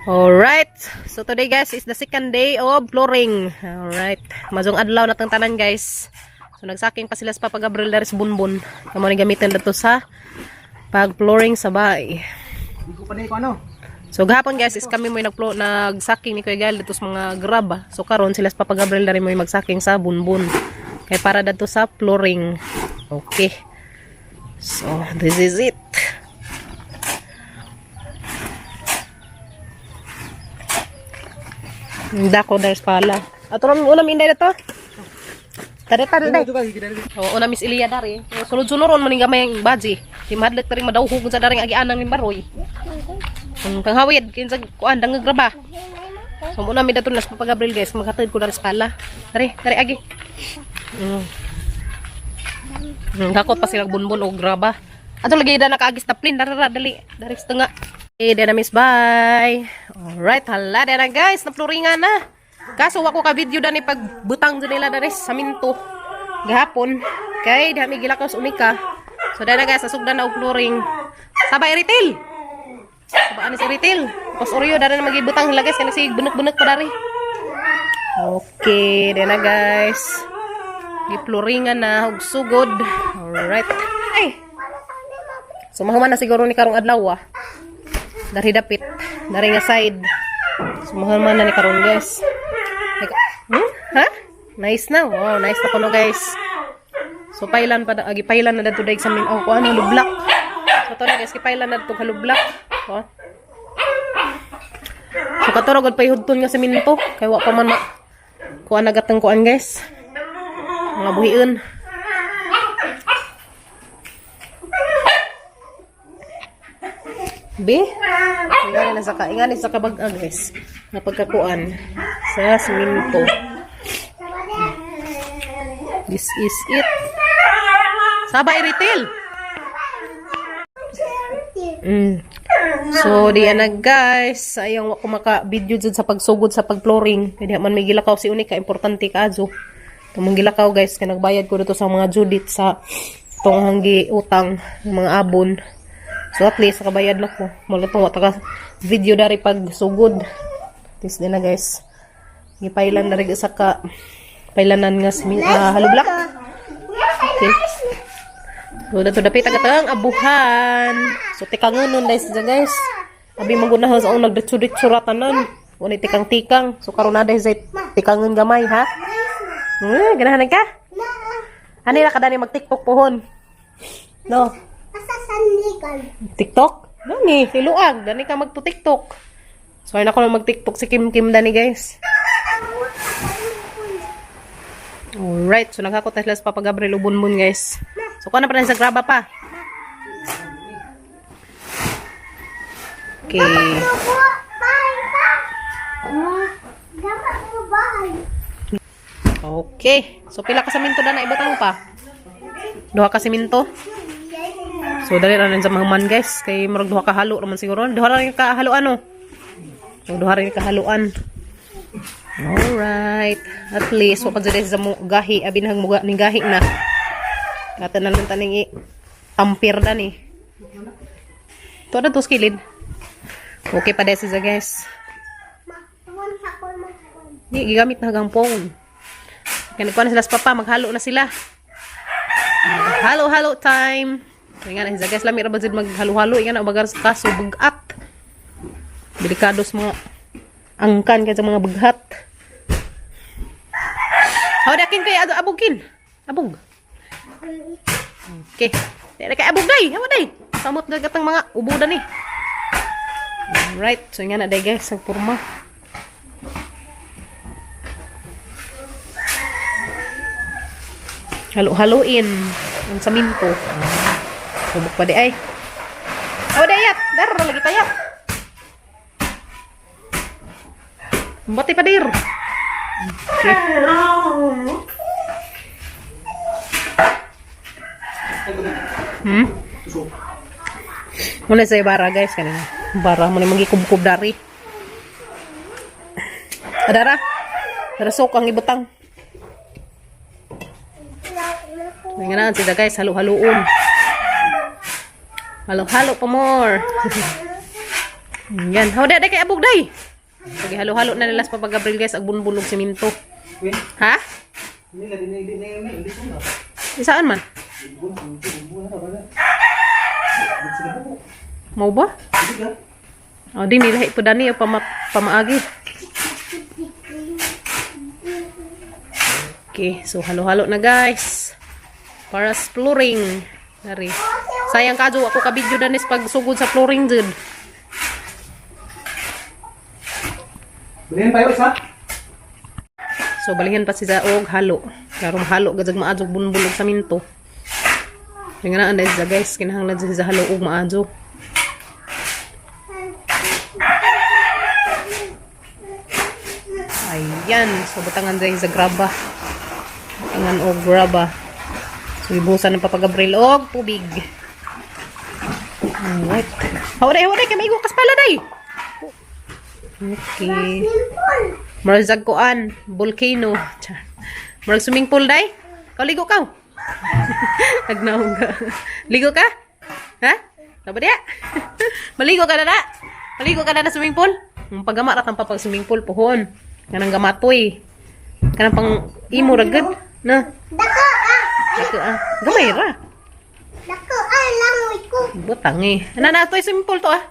Alright, so today guys is the second day of flooring. Alright, mazong adlaw na tang tanan guys. So nagsaking pa sila sa Papa Gabriel dari sa bunbun. Kamo ni gamitin dito sa pag flooring sa bahay. So gahapon guys is kami mo nagsaking ni Kuya Gal dito sa mga grab. So karon sila sa Papa Gabriel dari mo magsaking sa bunbun. Kay para dito sa flooring. Okay. So this is it. Dako dari pala. Ato ram unam inday na to. Tade day. Oh, unam is Ilia dari. Sulod-suloron man gamay ang baji. Di madlet ring madawhog sa daring agi anang ni Baroy. Ang tanghawid kinsa kuan dang graba. So unam mi daton nas Papa Gabriel guys, makatid ko dari pala. Dari agi. Dakot pa sila bunbun og graba. Ato lagi da nakaagis taplin dali setengah. Dena miss bye. Alright, hala dena guys, napluringan na. Kaso wako ka video dani pagbutang dyan nila dari sa minto gahapon. Kay dami gila ka sa unika. So dena guys, asugdan na og pluring. Sabay retail. Sabaan si retail. Pos oryo dana na magibutang hila guys, kasi bunuk-bunuk pa dari. Okay, dena guys. Gipluringan na og sugod. Alright. Ay. So mahuman na siguro ni karong adlaw. Dari dapit, dari nga side. Sumuhan man na ni karon guys. Ha? Nice na. Oh, nice na kuno guys. So pailan pa agi pailan na dadto daig sa min. Oh, kuan halublak. So to na guys, kipailan na dadto halublak. Oh. So katurog pa ihudton nga sa minto kay wa pa man kuan nagatang kuan guys. Mga buhion. Be? Ingani sa kabag guys. Na pagkakuan sa siminto. This is it. Sabay retail. So di ana guys, ayong ako maka-video jud sa pagsugod sa pag-flooring. Kaya man may gilakaw si Unika, importante kaadto. Tumong gilakaw guys, kay nagbayad ko dito sa mga judit sa tong hanggi utang ng mga abon. So at least nakabayad na ko. Malutong wata ka video dari pag sugod. This din na guys. Gipailan na rin sa ka pailanan nga halublak. Okay. So dato dapit agatang abuhan. So tikangon guys guys. Abi magunahon sa nagditsurit-suratan nun. Wala tikang-tikang. So karon na dahil sa tikangon gamay ha. Ganahan ka? Ano na kadani mag-tiktok pohon? No. TikTok? Dani, iluag. Dani ka magto-TikTok. So, ayun ako na mag-TikTok si Kim Dani, guys. Alright. So, nagkakot na sila sa Papa Gabriel Ubunbun, guys. So, kung ano pa rin sa graba pa. Okay. Okay. So, pila ka sa minto na ibutang pa? Duha ka siminto. So dali na rin sa mga man guys. Kay marag duha ka halo naman siguro. Duha rin ka halo ano. So duha rin ka haluan. Alright. At least wapad dali sa gahi. Abin hang muga ning gahi na. Kata na lang taning ampere na ni. Ito na to skilid. Okay pa desi sa guys. Di gigamit na hanggang phone. Kaya nagkuhan na sila sa papa. Maghalo na sila. Halo time. Nga na guys, lami ra bazid maghalo-halo nga na bagar sa kaso bugat. Delikados mga angkan kay sa mga bughat. Hawdakin kay abugkin. Abog. Okay. Dere kay abog day. Hawa day. Samot dagatang mga ubudan ni. Alright, so nga na day guys, ang porma. Halo-haloin ang saminto. Subok pa di ay. Oh, dayat. Dar lagi tayat. Mbati pa dir. Okay. Muna sa ibara guys kanina. Bara mo ni magikub-kub dari. Adara. Rasok ang ibutang. Ngayon sila guys, halo-haloon. Halo-halo pa more. Yan. How day kay abog day. Sige, halo-halo na nila sa papagabril guys, ag bunbulog siminto. Ha? Saan man? Mau ba? Oh, di nilahi po dani o pamaagi. Okay, so halo-halo na guys. Para sa flooring. Dari. Sayang kadyo ako ka-video danis pag sugod sa flooring jud. Balihan pa yun, isa? So balihan pa siya og halo. Karong halo gajag maadjog bunbulog sa minto. Tingnan na sa guys, kinahanglan siya halo og maadjog. Ayan, so butangan dyan sa graba. Butangan og graba. So ibusan ng papagabril og tubig. Alright. Hawday, kay maigo kas pala day. Okay. Marzag koan, volcano. Marag swimming pool day? Kau ligo ka? Nagnaong ka. Ligo ka? Ha? Taba dia? Maligo ka na? Maligo ka na swimming pool? Pagama ra tang papag swimming pool pohon. Kanang gamatoy. Kanang pang imo ragad. Na. Dako ah. Gamay ra. Dako ay langoy ko. Butang eh. Na to swimming pool to ah.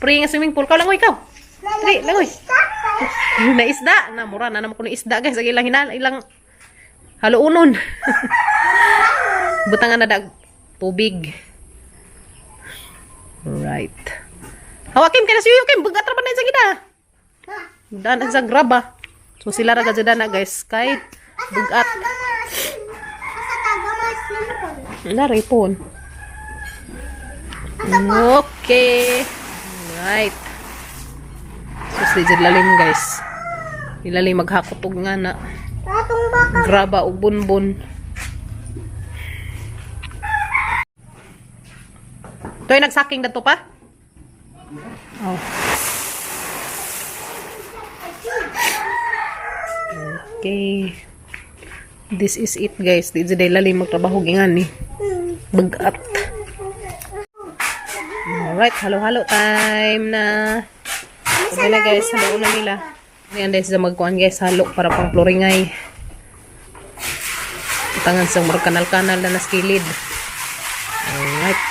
Pre nga swimming pool ka langoy ikaw. Dili, langoy. Na isda. Na mura na naman ko ni isda guys. Ilang hinal, ilang haluunon. Butangan na dag tubig. Right. Hawakim ka na siyo, Kim. Bugat ra pa na sa gida. Dan sa graba. So sila ra gadyo na guys. Kahit bugat. Asa ka gamay simple. Naripon. Okay. Right. So sila lalim guys. Ilalim maghakotog nga na. Tatong baka. Graba o bunbun. Ito yung nagsaking na to pa? Oh. Okay. This is it guys. Di day lalim magtrabaho gingan ni. Bagat. Alright, halo-halo time na. Okay na guys, halo na nila. Ayan dahil sa magkuhan guys, halo para pang flooring ay. Tangan sa mga kanal-kanal na naskilid. Alright.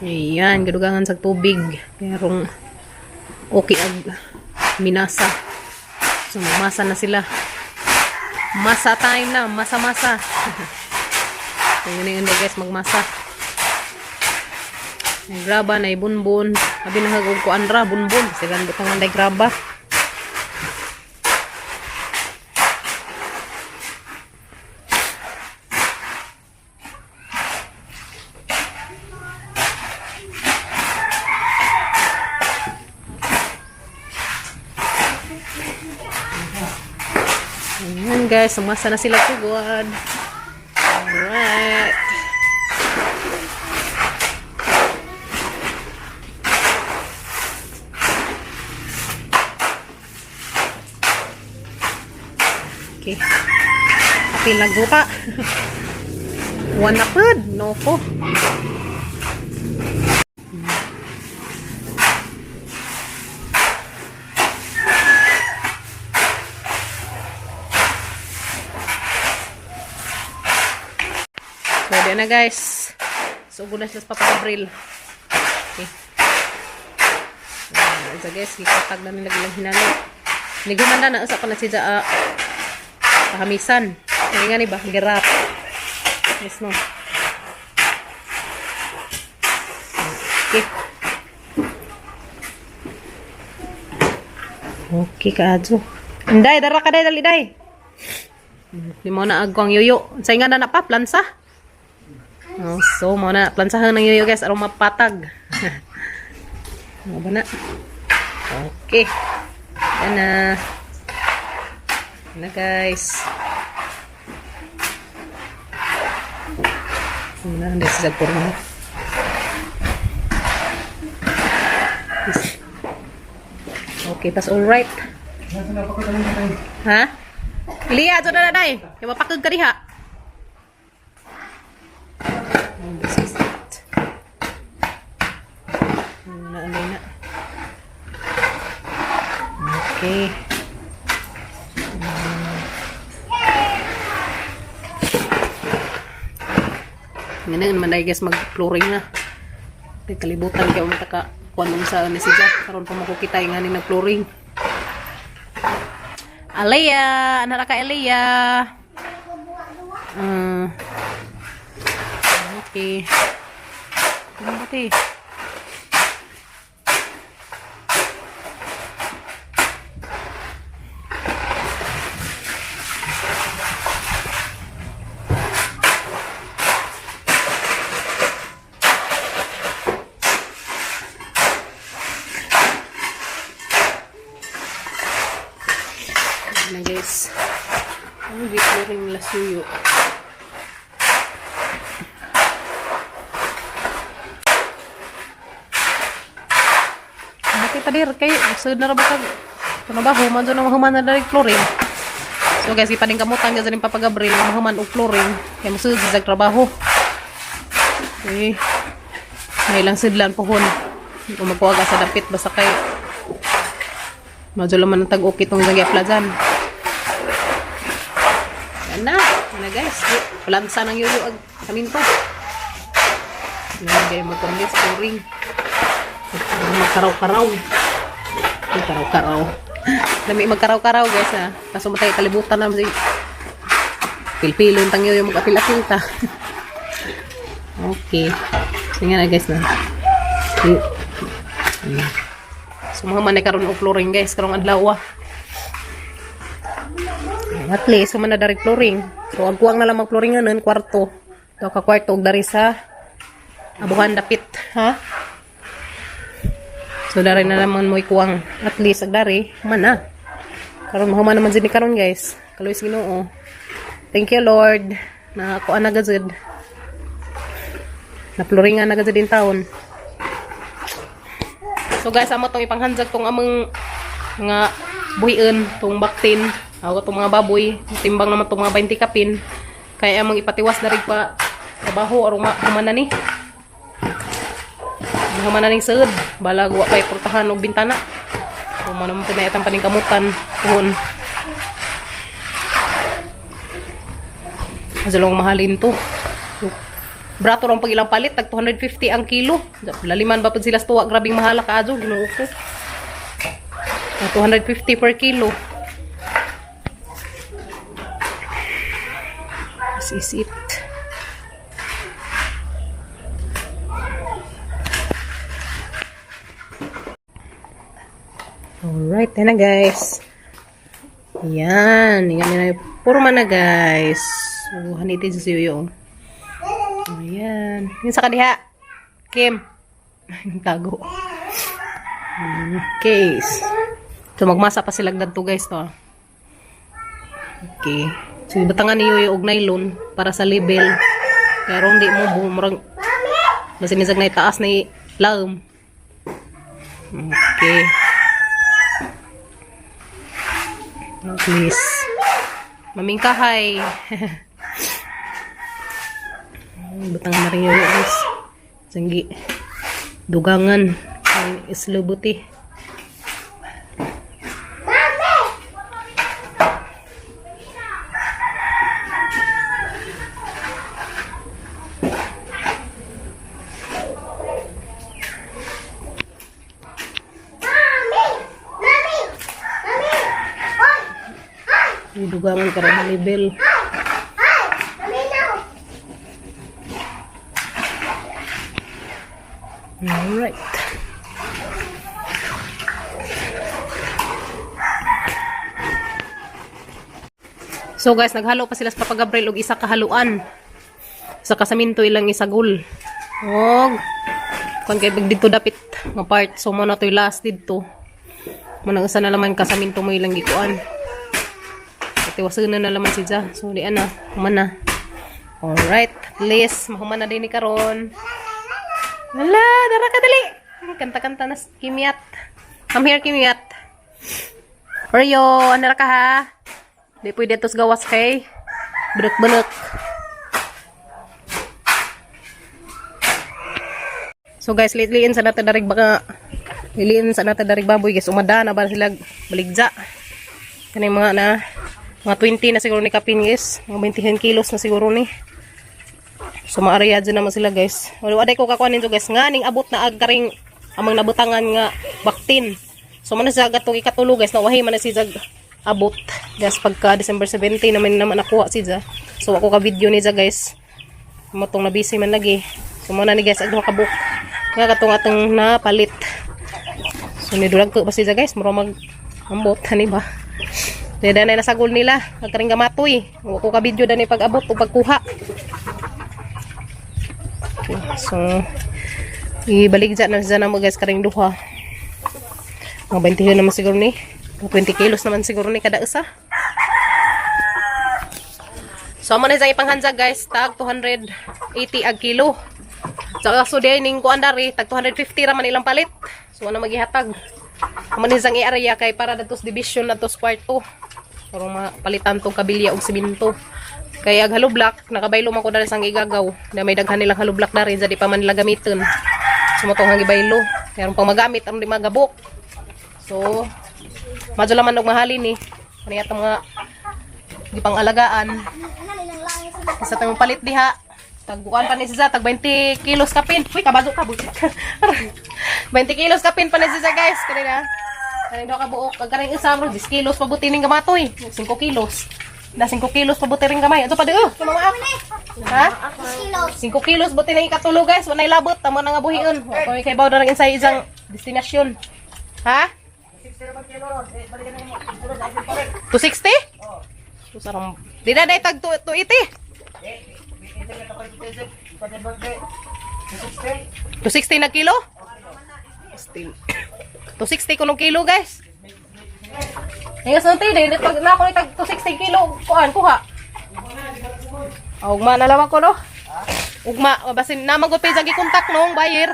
Ayan, gadugangan sa tubig. Pero okay ag minasa. So masa na sila. Masa time na, masa-masa. Tingnan yun guys, magmasa. May graba, na bunbun. Abi nahagog ko andra, bunbun. Silan butangan na graba. Ayan guys, umasa na sila sugod. Alright. Okay. Kapil nagbuka. One na pod. No po. Pwede na guys. So, gunas nas papagabril. Okay. So guys, kikatag na nila gilang hinalo. Niguman na sa pa na siya kahamisan. Hindi nga ni ba? Girap. Yes no. Okay. Okay kaadyo. Inday, dara ka day, dali day. Di mo na agwang yuyo. Say nga na pa, plansa. Oh, so, mo na plansahan ng yuyo guys. Arong mapatag. Ano ba na? Okay. Yan na. Yan na guys. Yan na. Hindi siya puro na. Okay, tas alright. Ha? Iliya, ito na na day. Yung mapakag ka diha. And this is it. Na. Okay. Ngayon naman dahil guys mag-flooring na. Di kalibutan kayo mataka kuan mo sa ni si Jack karon pa makukita yung ani nag-flooring. Alea, anak ka Alea. Okay. Kumati. Na guys, ang flooring nila suyo. Makita dir kay sud na ra ba kag trabaho man na mahuman na dari flooring. So guys, ipading kamutan gyud din papagabril mahuman og flooring kay musud sa trabaho. Okay. May lang sidlan pohon. Kung magkuha ka sa dapit basta kay medyo laman ng tag-okay itong nagyapla dyan. Yan na. Yan na guys. Palansa ng yuyo ag kamin to. Yan guys. Magkambis. Flooring. Magkaraw-karaw. Magkaraw-karaw. Dami magkaraw-karaw guys ha. Kaso matay kalibutan na. Pilpilon tang yuyo mag-apil-apil ta. Okay. Tingnan na guys na. So mga manay karon og flooring guys karong adlaw. At least man na dari flooring. So agkuang na lang mag flooring nganon kwarto. To ka kwarto og dari sa abuhan dapit, ha? So dari na naman mo ikuang at least ag dari man na. Karon mahuman naman jud ni karon guys. Kaluis Ginoo. Thank you Lord na ako ana gazud. Na flooringan na gazud din taon. So guys, amo tong ipanghanjag tong among mga buhiin, tong baktin, ako tong mga baboy, timbang naman tong mga 20 kapin. Kaya among ipatiwas na rin pa trabaho aron humana ni. Humana ning sud, balag wa pay portahan og bintana. So mo naman pinayatan paning kamutan tuhon. Asalong mahalin to. Brato rong pagilang palit, tag 250 ang kilo. Laliman ba pud sila sa tuwa, grabing mahala ka adyo, Ginoo ko. 250 per kilo. This is it. Alright, yan na guys. Yan, yan na purma na guys. So, hanitin sa siyo. Ayan. Yung sa kadiha. Kim. Tago. Okay. So, magmasa pa sila ganito guys to. Okay. So, batangan niyo yung nylon para sa label. Pero hindi mo bumarang masinisag na itaas na laom. Okay. Please. Mamingkahay. Batang na rin yun guys. Sanggi. Dugangan. Islubuti. Dugangan ka rin label. Alright. So guys, naghalo pa sila sa Papa Gabriel og isa kahaluan. Sa kasaminto ilang isagol. Og kun kay big dito dapit nga part. So mo na toy last dito. Manang usa na naman kasaminto mo ilang gikuan. Tiwasan na naman siya. So di ana, humana. Alright, at least mahuman na din ni karon. Wala, dara ka dali. Kanta-kanta na Kimyat. Come here, Kimyat. Oreo, ano ka ha? Di pwede tos gawas kay. Benek-benek. So guys, liliin sa natin darig baka liliin sa natin darig baboy guys. Umada na ba sila baligja. Kani mga 20 na siguro ni kapin guys. Mga 20 kilos na siguro ni. So maariya dyan naman sila guys. Wala aday ko kakuanin to guys. Nga ning abot na agkaring amang nabutangan nga baktin. So man sa gatong ikatulo guys. Nawahi man na si jag abot. Guys pagka December 17 naman nakuha si ja. So ako ka video ni ja guys. Matong na busy man lagi. So muna ni guys agduha ka book. Nga katong atong napalit. So nidulag to ba si ja guys. Mura mag ambot hani ba. Dada na nasagol nila. Agkaring gamatoy. Ako ka video dani pag-abot o pagkuha. Okay, so ibaligja na siya mo guys karing duha. Mga 20 naman siguro ni. 20 kilos naman siguro ni kada isa. So amo na sa ipanghanjag guys, tag 280 ag kilo. So day ning kuan dari tag 250 ra man ilang palit. So ano magihatag. Amo ni sang i-area kay para datos division natos kwarto. Para mapalitan tong kabilya og simento. Kay ag hollow block nakabaylo man ko dali sang igagaw. Na may daghan nilang hollow block dari jadi pa man nila gamiton. So motong hangi baylo. Karon pang magamit ang di magabok. So madyo laman og mahalin ni. Kani atong mga di pang alagaan. Sa tang palit diha. Tagbuan pa ni siya tag 20 kilos kapin. Uy kabazo ka buti. 20 kilos kapin pa ni siya guys. Kanina. Kanina ka buok. Kagkaring isa ro 10 kilos pabuti ning gamatoy. 5 kilos. Na 5 kilos pabuti ring gamay. Ato pa de ha? 5 kilos buti na ikatulo guys. Wanay labot tamo na nga buhion. Kay kay baw na ring insay isang destinasyon. Ha? 260? So sarang di na day tag 280. 260 na kilo? Still. 260 kuno kilo guys. Ngayon sa tide, na ako tag 260 kilo kuha. Ugma na lang ako no. Ugma basin na magupay sa gi-contact nung buyer.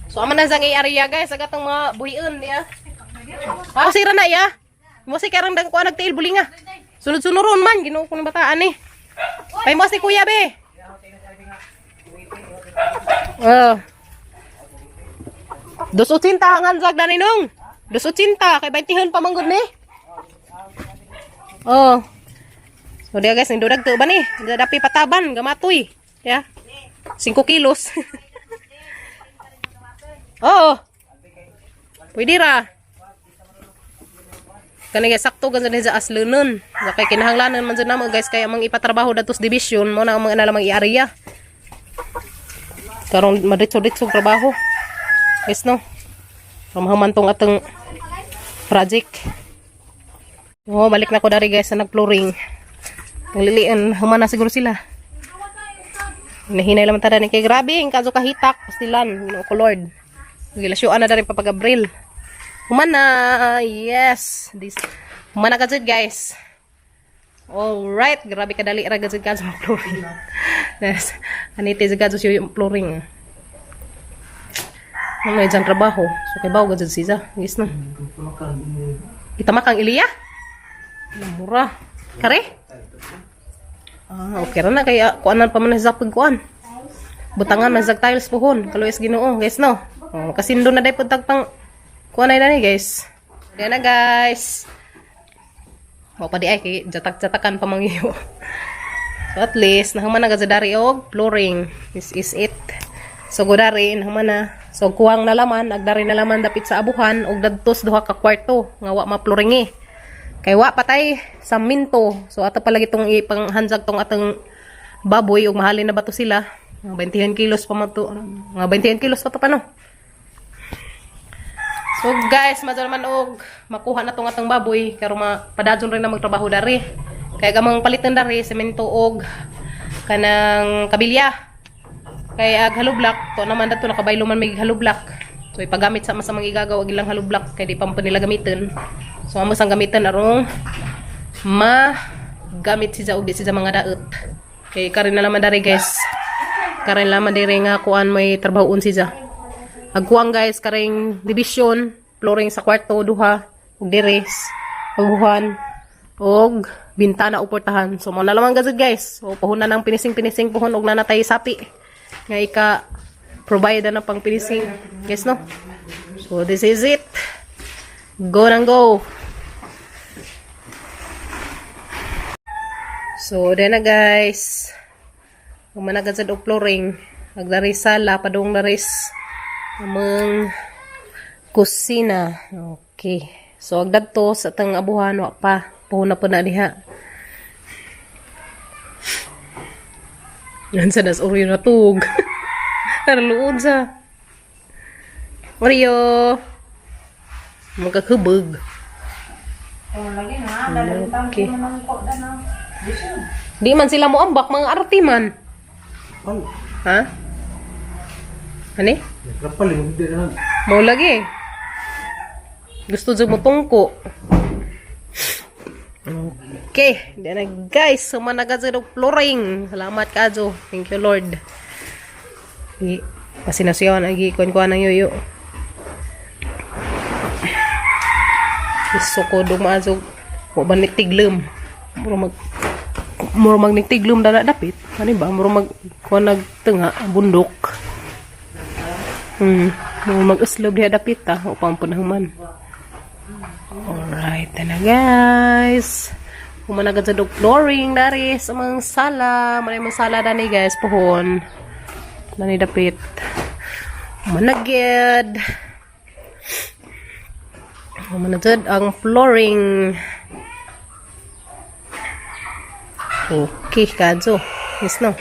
So aman na sang area guys, agatong mga buhion niya. Ha sira na ya. Mo si karang dag ko nagtiil bulinga. Sunod-sunuron man ginuo ko ng bataan ni. Pay mo si kuya be. Dos ucinta hangan zag na ninong. Dos ucinta kay 20 pa manggod ni. Oh. So dia guys, nindudag to ba ni? Dapi pataban gamatoy. Ya. 5 kilos. Oh. Pwede ra. Kani guys sakto gan sa aslunon. Kay kinahanglanon man jud namo guys kay amang ipatrabaho datos division mo na ang mga nalamang i-area. Karon madritso-ditso trabaho. Guys no. Pamahaman tong atong project. Oh, balik na ko dari guys sa nag-flooring. Lilian human na siguro sila. Nahinay lang tada ni kay grabe ang kaso kahitak pastilan no ko Lord. Gilasyoan na dari papag-Abril. Human na, yes. This, human na gajud guys. Alright, grabe kadali ra gajud ka sa flooring. Yes, anite gajud yung flooring. May dyan trabaho. So kay bawo gajud siya. Yes na. Itamakang Iliya? Mura. Kare? Ah, okay ra na kaya kuanan pa man sa pagkuan. Butangan man sa tiles pohon. Kaloyes Ginoo, guys no. Oh, kasindo na day pud tagpang kuha na ni guys. Yan na guys. Mo pa di ay kay jatak-jatakan pa mangiyo. So at least nahuman na gazadari og flooring. This is it. So godari nahuman na. So kuwang na laman, agdari na laman dapit sa abuhan og dadtos duha ka kwarto nga wa ma-flooringi. Kay wa patay sa minto. So ato palagi tong ipanghanjag tong atong baboy og mahalin na bato sila. Mga 20 kilos pa man to. Mga 20 kilos pa to pa no. So guys, madal man og makuha na tong atong baboy karo mapadadyon rin na magtrabaho dari. Kay gamang palitan dari semento og kanang kabilya. Kay ag hollow block to naman dato nakabaylo man may hollow block. So ipagamit sa masamang igagaw og ilang hollow block kay di pa nila gamiton. So amo sang gamiton arong gamit siya og di siya mga daot. Kay karon na naman dari guys. Karon naman diri nga kuan may trabahoon siya. Agkuang guys karing division, flooring sa kwarto duha, ug deres, abuhan, og bintana uportahan. So mo na lamang gazud guys. So puhunan ng pinising-pinising puhon og nanatay sapi. Nga ika provide na pang finishing. Yes, no? So, this is it. Go nang go. So, then na guys. Umanagad sa do flooring. Agdari sala, padung daris. Amang kusina. Okay. So, agdad to sa tang abuhan. Wa pa. Puhuna po na diha. Yan sa das Oreo na tug. Naluod sa. Oreo. Magkakubog. Okay. Di man sila mo ambak, mga arti man. Ano? Ha? Ano? Kapal yung hindi na lang. Mau lagi. Gusto dyan mo tungko. Okay. Diyan na guys. Sumanagad sa flooring. Salamat ka, Jo. Thank you, Lord. Kasi na siya. Nagikuan-kuan ng yoyo. Gusto ko dumazo. Huwag ba nagtiglum? Muro mag nagtiglum na dapit. Ano ba? Muro mag kuha nagtunga. Bundok. Muro mag-uslob diha dapit ha. Upang punahuman. Alright. Na guys. Kumanagad sa flooring. Dari sa mga sala. Maraming sala dani guys. Pohon. Dani dapit. Managad. Managad ang flooring. Okay, Kadzo. Yes, no?